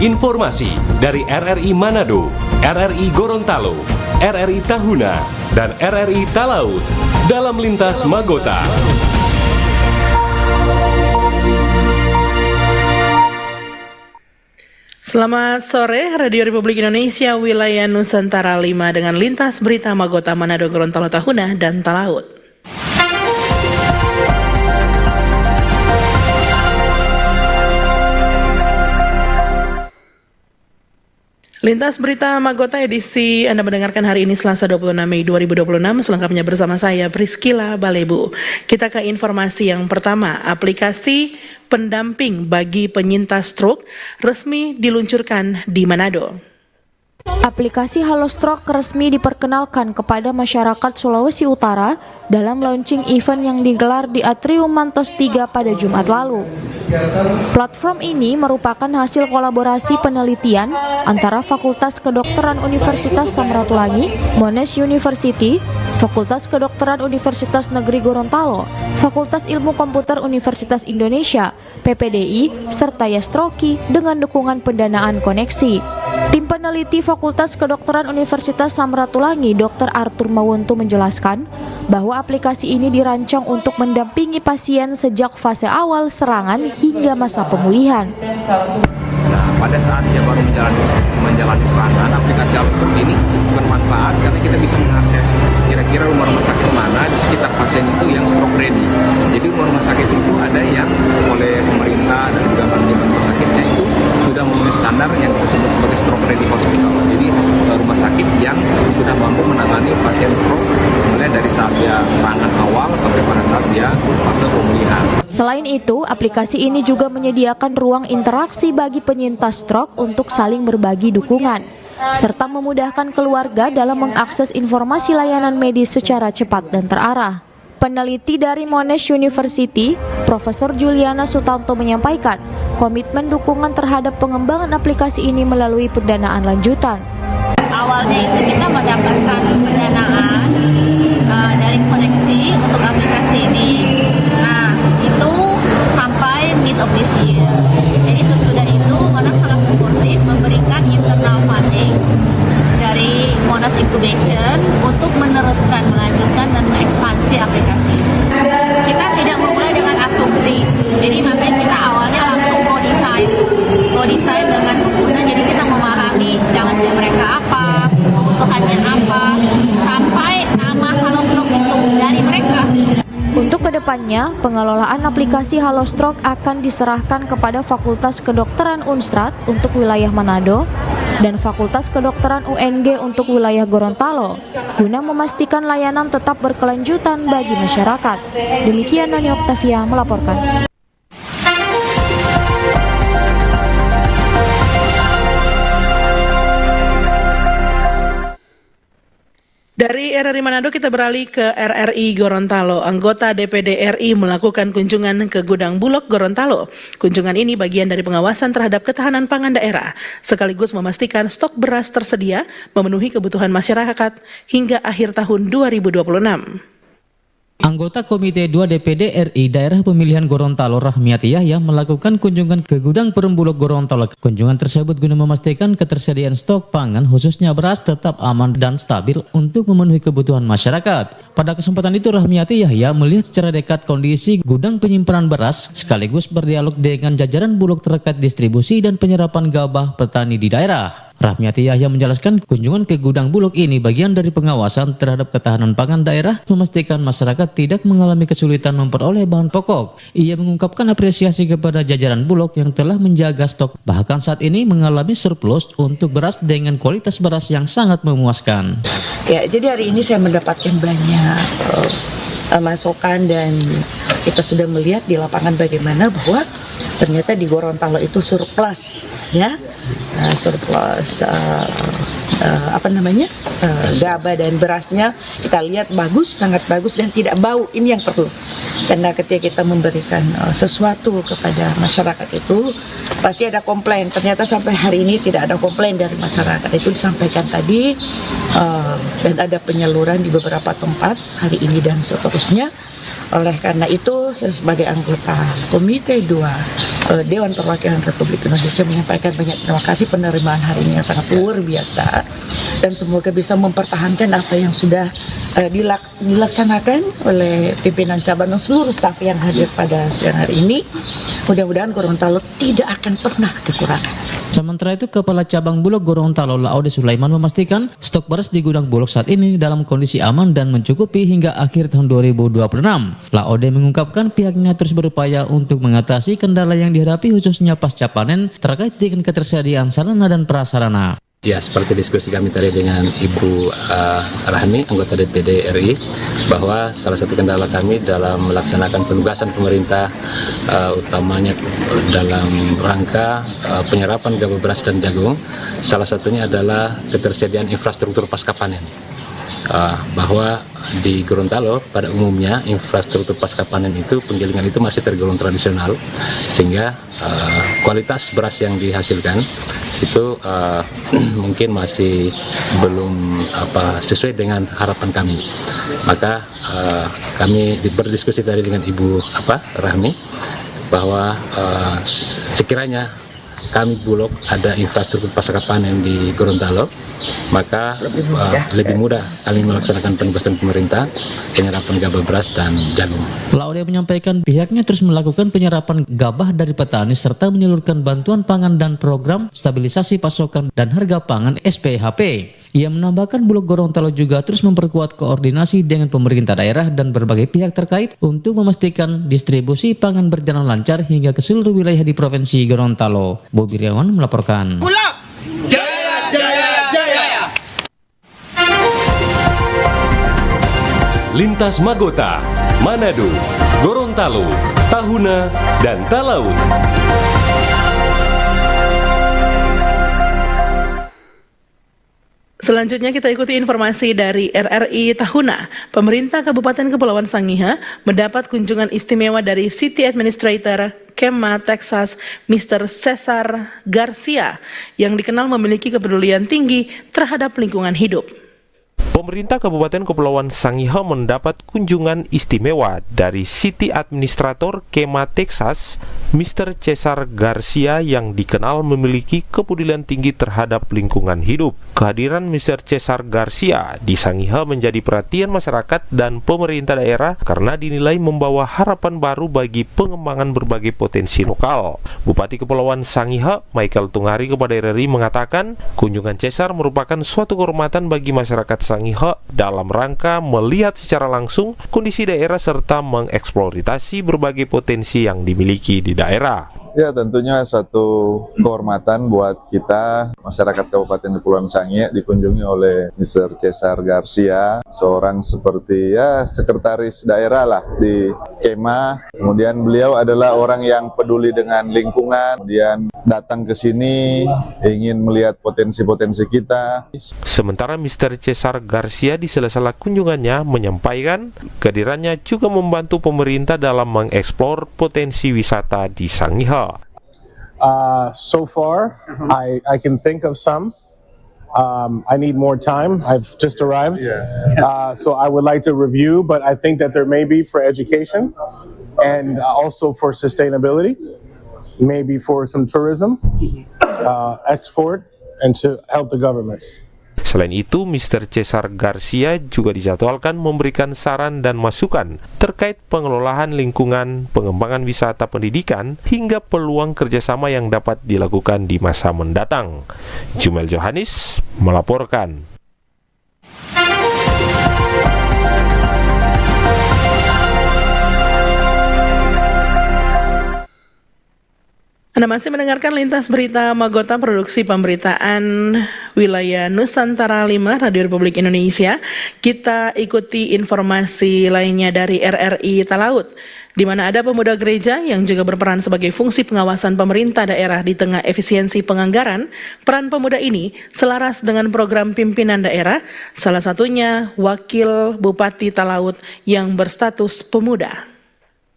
Informasi dari RRI Manado, RRI Gorontalo, RRI Tahuna, dan RRI Talaut dalam Lintas Magota. Selamat sore, Radio Republik Indonesia Wilayah Nusantara 5 dengan Lintas Berita Magota Manado, Gorontalo, Tahuna, dan Talaut. Lintas Berita Magota edisi Anda mendengarkan hari ini Selasa 26 Mei 2026, selengkapnya bersama saya Priscila Balebu. Kita ke informasi yang pertama, aplikasi pendamping bagi penyintas stroke resmi diluncurkan di Manado. Aplikasi Halo Stroke resmi diperkenalkan kepada masyarakat Sulawesi Utara dalam launching event yang digelar di Atrium Mantos 3 pada Jumat lalu. Platform ini merupakan hasil kolaborasi penelitian antara Fakultas Kedokteran Universitas Samratulangi, Monash University, Fakultas Kedokteran Universitas Negeri Gorontalo, Fakultas Ilmu Komputer Universitas Indonesia, PPDI, serta Yastroki dengan dukungan pendanaan koneksi. Tim peneliti Fakultas Kedokteran Universitas Samratulangi, Dr. Arthur Mawuntu menjelaskan bahwa aplikasi ini dirancang untuk mendampingi pasien sejak fase awal serangan hingga masa pemulihan. Nah, pada saat dia baru menjalani serangan, aplikasi Halo Stroke ini bermanfaat karena kita bisa mengakses kira-kira rumah sakit mana di sekitar pasien itu yang stroke ready. Jadi rumah sakit itu ada yang oleh pemerintah dan juga manajemen rumah sakitnya itu sudah memenuhi standar yang kita sebut sebagai stroke ready hospital. Jadi rumah sakit yang sudah mampu menangani pasien stroke mulai dari saat dia serangan awal sampai pada saat dia fase pemulihan. Selain itu, aplikasi ini juga menyediakan ruang interaksi bagi penyintas stroke untuk saling berbagi dukungan, serta memudahkan keluarga dalam mengakses informasi layanan medis secara cepat dan terarah. Peneliti dari Monash University, Profesor Juliana Sutanto menyampaikan, komitmen dukungan terhadap pengembangan aplikasi ini melalui pendanaan lanjutan. Awalnya itu kita mendapatkan pendanaan dari koneksi untuk aplikasi ini. Nah, itu sampai mid of this year. Jadi sesudah itu Monash sangat supportif memberikan internal funding dari Monash Incubation untuk meneruskan, melanjutkan dan mengekspansi aplikasi ini. Kita tidak memulai dengan asumsi, jadi makanya kita awalnya langsung co-design dengan pengguna. Jadi kita memahami challenge-nya mereka apa, kebutuhannya apa, sampai nama Halo Stroke itu dari mereka. Untuk kedepannya, pengelolaan aplikasi Halo Stroke akan diserahkan kepada Fakultas Kedokteran Unstrat untuk wilayah Manado dan Fakultas Kedokteran UNG untuk wilayah Gorontalo, guna memastikan layanan tetap berkelanjutan bagi masyarakat. Demikian Nani Oktavia melaporkan. Dari RRI Manado kita beralih ke RRI Gorontalo. Anggota DPD RI melakukan kunjungan ke Gudang Bulog Gorontalo. Kunjungan ini bagian dari pengawasan terhadap ketahanan pangan daerah, sekaligus memastikan stok beras tersedia memenuhi kebutuhan masyarakat hingga akhir tahun 2026. Anggota Komite 2 DPD RI Daerah Pemilihan Gorontalo Rahmiati Yahya melakukan kunjungan ke Gudang Perumbulok Gorontalo. Kunjungan tersebut guna memastikan ketersediaan stok pangan khususnya beras tetap aman dan stabil untuk memenuhi kebutuhan masyarakat. Pada kesempatan itu Rahmiati Yahya melihat secara dekat kondisi gudang penyimpanan beras sekaligus berdialog dengan jajaran Bulog terkait distribusi dan penyerapan gabah petani di daerah. Rahmiati Yahya menjelaskan kunjungan ke gudang Bulog ini bagian dari pengawasan terhadap ketahanan pangan daerah, memastikan masyarakat tidak mengalami kesulitan memperoleh bahan pokok. Ia mengungkapkan apresiasi kepada jajaran Bulog yang telah menjaga stok, bahkan saat ini mengalami surplus untuk beras dengan kualitas beras yang sangat memuaskan. Ya, jadi hari ini saya mendapatkan banyak masukan dan kita sudah melihat di lapangan bagaimana bahwa ternyata di Gorontalo itu surplus, ya, surplus gabah dan berasnya kita lihat bagus, sangat bagus dan tidak bau. Ini yang perlu, karena ketika kita memberikan sesuatu kepada masyarakat itu pasti ada komplain. Ternyata sampai hari ini tidak ada komplain dari masyarakat, itu disampaikan tadi, dan ada penyaluran di beberapa tempat hari ini dan seterusnya. Oleh karena itu, saya sebagai anggota Komite 2 Dewan Perwakilan Republik Indonesia menyampaikan banyak terima kasih penerimaan hari ini yang sangat luar biasa, dan semoga bisa mempertahankan apa yang sudah dilaksanakan oleh pimpinan cabang dan seluruh staf yang hadir pada siang hari ini. Mudah-mudahan Gorontalo tidak akan pernah kekurangan. Sementara itu, Kepala Cabang Bulog Gorontalo Laode Sulaiman memastikan stok beras di gudang Bulog saat ini dalam kondisi aman dan mencukupi hingga akhir tahun 2026. Laode mengungkapkan pihaknya terus berupaya untuk mengatasi kendala yang dihadapi khususnya pasca panen terkait dengan ketersediaan sarana dan prasarana. Ya, seperti diskusi kami tadi dengan Ibu Rahmi, anggota DPD RI, bahwa salah satu kendala kami dalam melaksanakan penugasan pemerintah, utamanya dalam rangka penyerapan gabah beras dan jagung, salah satunya adalah ketersediaan infrastruktur pasca panen. Bahwa di Gorontalo pada umumnya infrastruktur pasca panen itu, penggilingan itu masih tergolong tradisional, sehingga kualitas beras yang dihasilkan itu mungkin masih belum sesuai dengan harapan kami. Maka kami berdiskusi tadi dengan Ibu Rahmi bahwa sekiranya kami Bulog ada infrastruktur pasca panen di Gorontalo, maka lebih mudah kami melaksanakan penugasan pemerintah, penyerapan gabah beras dan jagung. Laode menyampaikan pihaknya terus melakukan penyerapan gabah dari petani serta menyalurkan bantuan pangan dan program stabilisasi pasokan dan harga pangan SPHP. Ia menambahkan Bulog Gorontalo juga terus memperkuat koordinasi dengan pemerintah daerah dan berbagai pihak terkait untuk memastikan distribusi pangan berjalan lancar hingga ke seluruh wilayah di Provinsi Gorontalo. Bobi Riawan melaporkan. Bulog! Jaya, jaya, jaya! Lintas Magota, Manado, Gorontalo, Tahuna, dan Talaut. Selanjutnya kita ikuti informasi dari RRI Tahuna. Pemerintah Kabupaten Kepulauan Sangihe mendapat kunjungan istimewa dari City Administrator Kema Texas, Mr. Cesar Garcia, yang dikenal memiliki kepedulian tinggi terhadap lingkungan hidup. Pemerintah Kabupaten Kepulauan Sangihe mendapat kunjungan istimewa dari City Administrator Kema Texas, Mr. Cesar Garcia, yang dikenal memiliki kepedulian tinggi terhadap lingkungan hidup. Kehadiran Mr. Cesar Garcia di Sangihe menjadi perhatian masyarakat dan pemerintah daerah karena dinilai membawa harapan baru bagi pengembangan berbagai potensi lokal. Bupati Kepulauan Sangihe, Michael Tungari, kepada RRI mengatakan, kunjungan Cesar merupakan suatu kehormatan bagi masyarakat Sangihe dalam rangka melihat secara langsung kondisi daerah serta mengeksplorasi berbagai potensi yang dimiliki di daerah. Ya, tentunya satu kehormatan buat kita, masyarakat Kabupaten Kepulauan Sangihe, dikunjungi oleh Mr. Cesar Garcia, seorang seperti sekretaris daerah lah di Kema. Kemudian beliau adalah orang yang peduli dengan lingkungan, kemudian datang ke sini ingin melihat potensi-potensi kita. Sementara Mr. Cesar Garcia di sela-sela kunjungannya menyampaikan kehadirannya juga membantu pemerintah dalam mengeksplor potensi wisata di Sangihe. So far, I can think of some. I need more time. I've just arrived. So I would like to review, but I think that there may be for education and also for sustainability, maybe for some tourism, export, and to help the government. Selain itu, Mr. Cesar Garcia juga dijadwalkan memberikan saran dan masukan terkait pengelolaan lingkungan, pengembangan wisata pendidikan, hingga peluang kerjasama yang dapat dilakukan di masa mendatang. Jumel Johannes melaporkan. Anda masih mendengarkan Lintas Berita Magota, produksi pemberitaan wilayah Nusantara 5 Radio Republik Indonesia. Kita ikuti informasi lainnya dari RRI Talaut, di mana ada pemuda gereja yang juga berperan sebagai fungsi pengawasan pemerintah daerah di tengah efisiensi penganggaran. Peran pemuda ini selaras dengan program pimpinan daerah, salah satunya Wakil Bupati Talaut yang berstatus pemuda.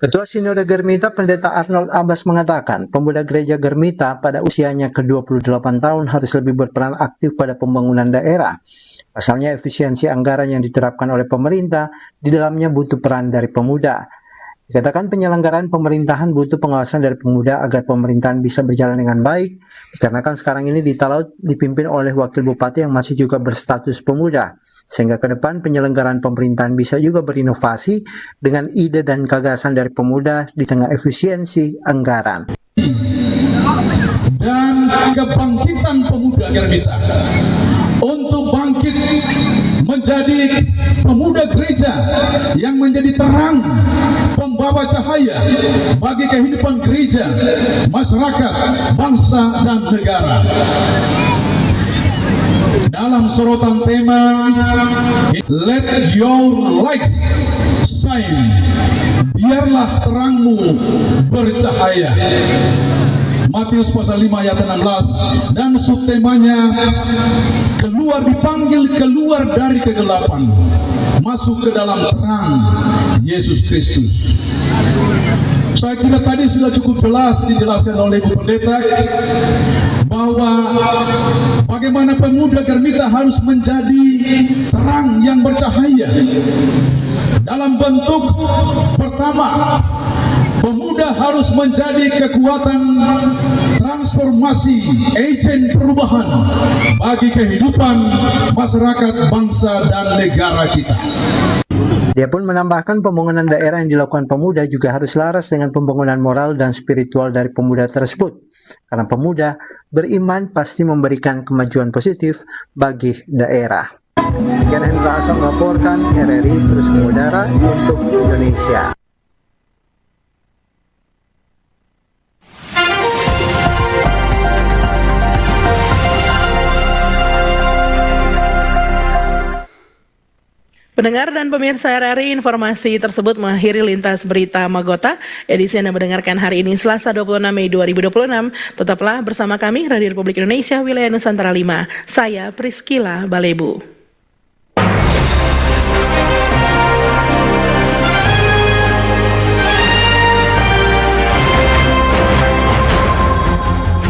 Ketua Sinode Germita Pendeta Arnold Abbas mengatakan, pemuda gereja Germita pada usianya ke-28 tahun harus lebih berperan aktif pada pembangunan daerah. Pasalnya efisiensi anggaran yang diterapkan oleh pemerintah di dalamnya butuh peran dari pemuda. Dikatakan penyelenggaraan pemerintahan butuh pengawasan dari pemuda agar pemerintahan bisa berjalan dengan baik, dikarenakan sekarang ini di Talaut dipimpin oleh wakil bupati yang masih juga berstatus pemuda, sehingga ke depan penyelenggaraan pemerintahan bisa juga berinovasi dengan ide dan gagasan dari pemuda di tengah efisiensi anggaran. Dan kebangkitan pemuda Germita untuk bangkit menjadi pemuda gereja yang menjadi terang, pembawa cahaya bagi kehidupan gereja, masyarakat, bangsa, dan negara. Dalam sorotan tema Let Your Light Shine, biarlah terangmu bercahaya, Matius pasal 5 ayat 16, dan subtemanya dipanggil keluar dari kegelapan, masuk ke dalam terang Yesus Kristus. Saya kira tadi sudah cukup jelas dijelaskan oleh Ibu Pendeta bahwa bagaimana pemuda Germita harus menjadi terang yang bercahaya dalam bentuk pertama. Pemuda harus menjadi kekuatan transformasi, agen perubahan bagi kehidupan masyarakat, bangsa, dan negara kita. Dia pun menambahkan pembangunan daerah yang dilakukan pemuda juga harus selaras dengan pembangunan moral dan spiritual dari pemuda tersebut. Karena pemuda beriman pasti memberikan kemajuan positif bagi daerah. Demikian Hendra Asam melaporkan, RRI terus mengudara untuk Indonesia. Pendengar dan pemirsa RRI, informasi tersebut mengakhiri lintas berita Magota. Edisi Anda mendengarkan hari ini Selasa 26 Mei 2026. Tetaplah bersama kami, Radio Republik Indonesia, Wilayah Nusantara 5. Saya Priscila Balebu.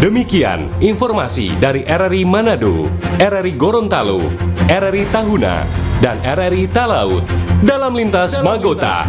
Demikian informasi dari RRI Manado, RRI Gorontalo, RRI Tahuna, dan RRI Talaut dalam lintas Magota.